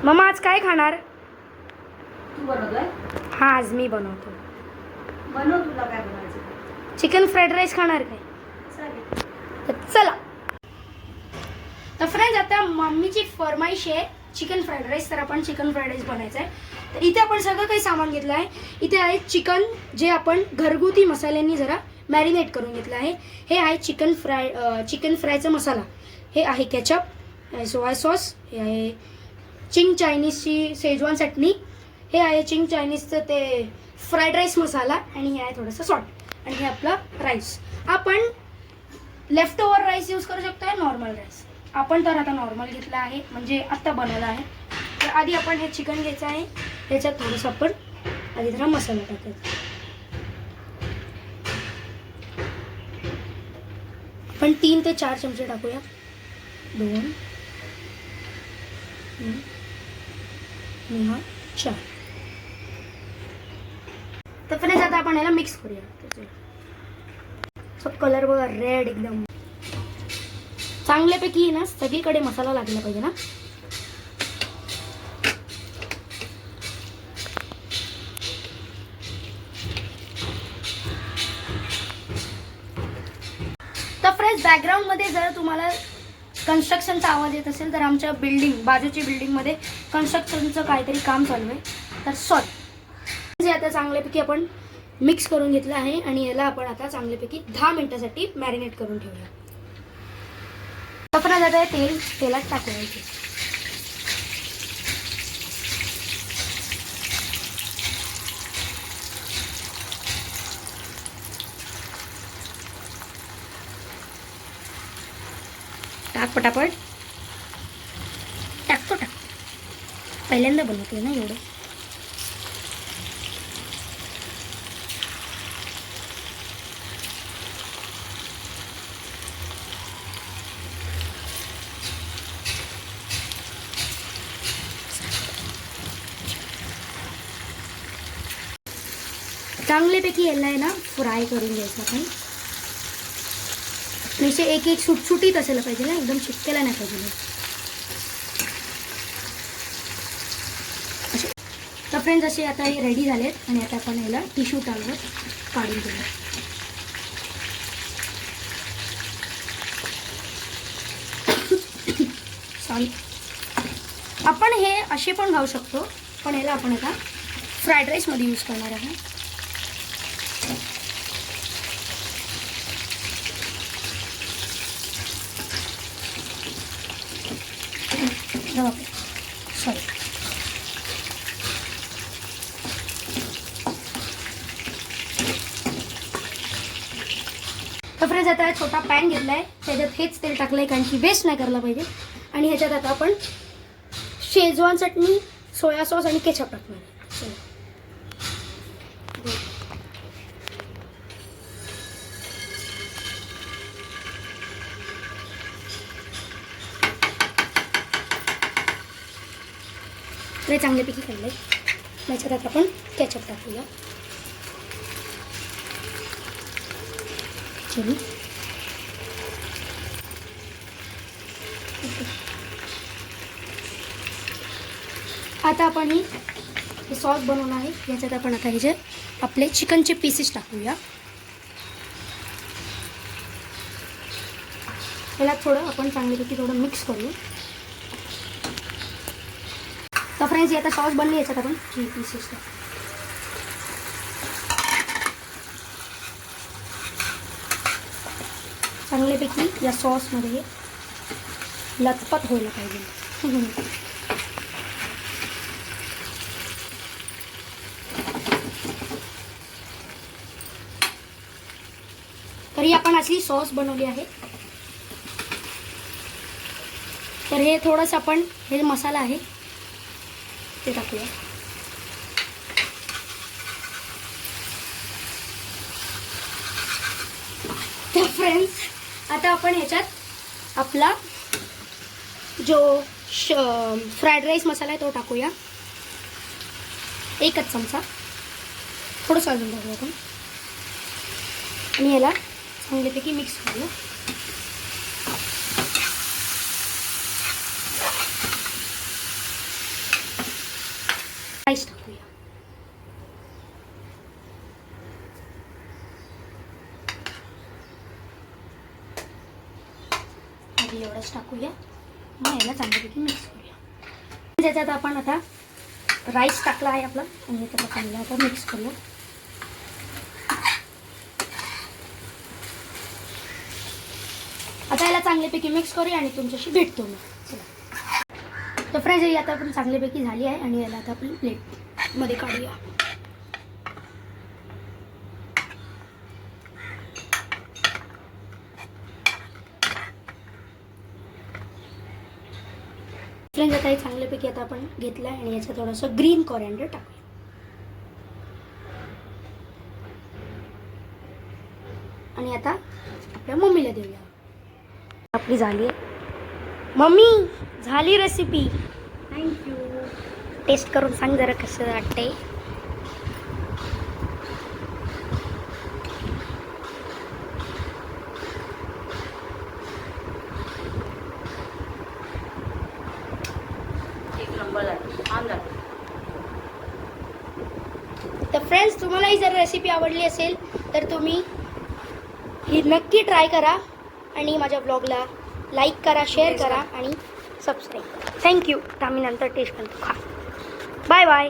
Mamma आज काय खाणार? तू बनवतोय? हा आज मी बनवतो. बनव, तुला काय बनवायचं? चिकन फ्राईड राईस खाणार काय? चालेल. तर चला. तर फ्रेंड्स आता मम्मीची फरमाईश आहे चिकन फ्राईड राईस, तर आपण चिकन फ्राईड राईस बनायचं आहे. तर इथे आपण सगळं काही सामान घेतलं आहे. इथे आहे चिकन, जे आपण घरगुती मसाल्यांनी जरा मॅरिनेट करून घेतलं आहे. हे आहे चिकन फ्रायचा मसाला. हे आहे केचप, सोया सॉस, हे आहे चिंग चायनीजची शेजवान चटणी, हे आहे चिंग चायनीजचं ते फ्राईड राईस मसाला, आणि हे आहे थोडंसं सॉल्ट, आणि हे आपलं राईस. आपण लेफ्ट ओव्हर राईस यूज करू शकतो, नॉर्मल राईस. आपण तर आता नॉर्मल घेतला आहे, म्हणजे आत्ता बनवला आहे. तर आधी आपण हे चिकन घ्यायचं आहे. त्याच्यात थोडंसं आपण आधी जरा मसाला टाकायचा. आपण 3 ते 4 चमचे टाकूया. 2 आणि हा 4. तर फ्रेंड्स आता आपण याला मिक्स करूया. सब कलर बघा, रेड एकदम चांगल्यापैकी ना सगळीकडे मसाला लागला पाहिजे ना. तर फ्रेंड्स बॅकग्राऊंडमध्ये जर तुम्हाला कन्स्ट्रक्शनचा आवाज येत असेल तर आमच्या बाजूची बिल्डिंगमध्ये कन्स्ट्रक्शनचं काहीतरी काम चालू आहे, तर सॉरी. आता चांगल्यापैकी आपण मिक्स करून घेतलं आहे, आणि याला आपण आता चांगल्यापैकी 10 मिनिटासाठी मॅरिनेट करून ठेवूया. आपण आता तेलात टाकूया. टाक पटापट, टाक. पहिल्यांदा बनवते ना एवढं. चांगल्यापैकी याला आहे ना फ्राय करून घ्यायचं आपण. म्हणजे एक सुटसुटीत असायला पाहिजे ना, एकदम चिपकेला नाही पाहिजे. असे तर फ्रेंड्स असे आता हे रेडी झालेत, आणि आता आपण याला टिश्यू टाकून काढून घेऊया. सॉरी, आपण हे असे पण खाऊ शकतो, पण याला आपण आता फ्राईड राईसमध्ये यूज करणार आहे. सॉरी. तर फ्रेंड्स आता छोटा पॅन घेतला आहे, त्याच्यात हेच तेल टाकलं आहे, कारण की वेस्ट नाही करायला पाहिजे. आणि ह्याच्यात आता आपण शेजवान चटणी, सोया सॉस आणि केचप टाकणार आहे. ते चांगल्यापैकी खाल्लं आहे. त्याच्यात आता आपण केचप टाकूया. चलो, आता आपण हे सॉस बनवणार आहे. याच्यात आपण आता हे जे आपले चिकनचे पीसेस टाकूया. याला थोडं आपण चांगल्यापैकी थोडं मिक्स करू. तर फ्रेंड्स आता सॉस बनली, याच्यात आपण पीसेस टाकू. चांगल्यापैकी या सॉसमध्ये लतपत व्हायला पाहिजे. तरी आपण अशी सॉस बनवली आहे. तर हे थोडंसं आपण हे मसाला आहे ते टाकूया. तर फ्रेंड्स आता आपण ह्याच्यात आपला जो फ्राईड राईस मसाला आहे तो टाकूया. 1च चमचा. थोडंसं अजून टाकूया आपण, आणि याला चांगल्यापैकी मिक्स करूया. आधी एवढंच टाकूया. मग याला चांगल्यापैकी मिक्स करूया. त्याच्यात आपण आता राईस टाकला आहे आपला आणि त्याला चांगलं आता मिक्स करूया. आता याला चांगल्यापैकी मिक्स करूया आणि तुमच्याशी भेटतो मी. चला. तर फ्रेंड्स ही आता आपण चांगल्यापैकी झाली आहे आणि याला आता आपण प्लेटमध्ये काढूया. फ्रेंड्स आता हे चांगल्यापैकी आता आपण घेतलं आहे आणि याच्यात थोडंसं ग्रीन कॉरिएंडर टाकूया. आणि आता आपल्या मम्मीला देऊया. आपली झाली आहे. मम्मी झाली रेसिपी. थँक्यू. टेस्ट करून सांग जरा कसं वाटतंय. एक नंबर झालं, छान झालं. तर फ्रेंड्स तुम्हालाही जर रेसिपी आवडली असेल तर तुम्ही ही नक्की ट्राय करा आणि माझ्या ब्लॉगला लाईक करा, शेअर करा आणि सबस्क्राईब करा. थँक्यू. आम्ही नंतर टेस्ट करतो. खा. Bye bye.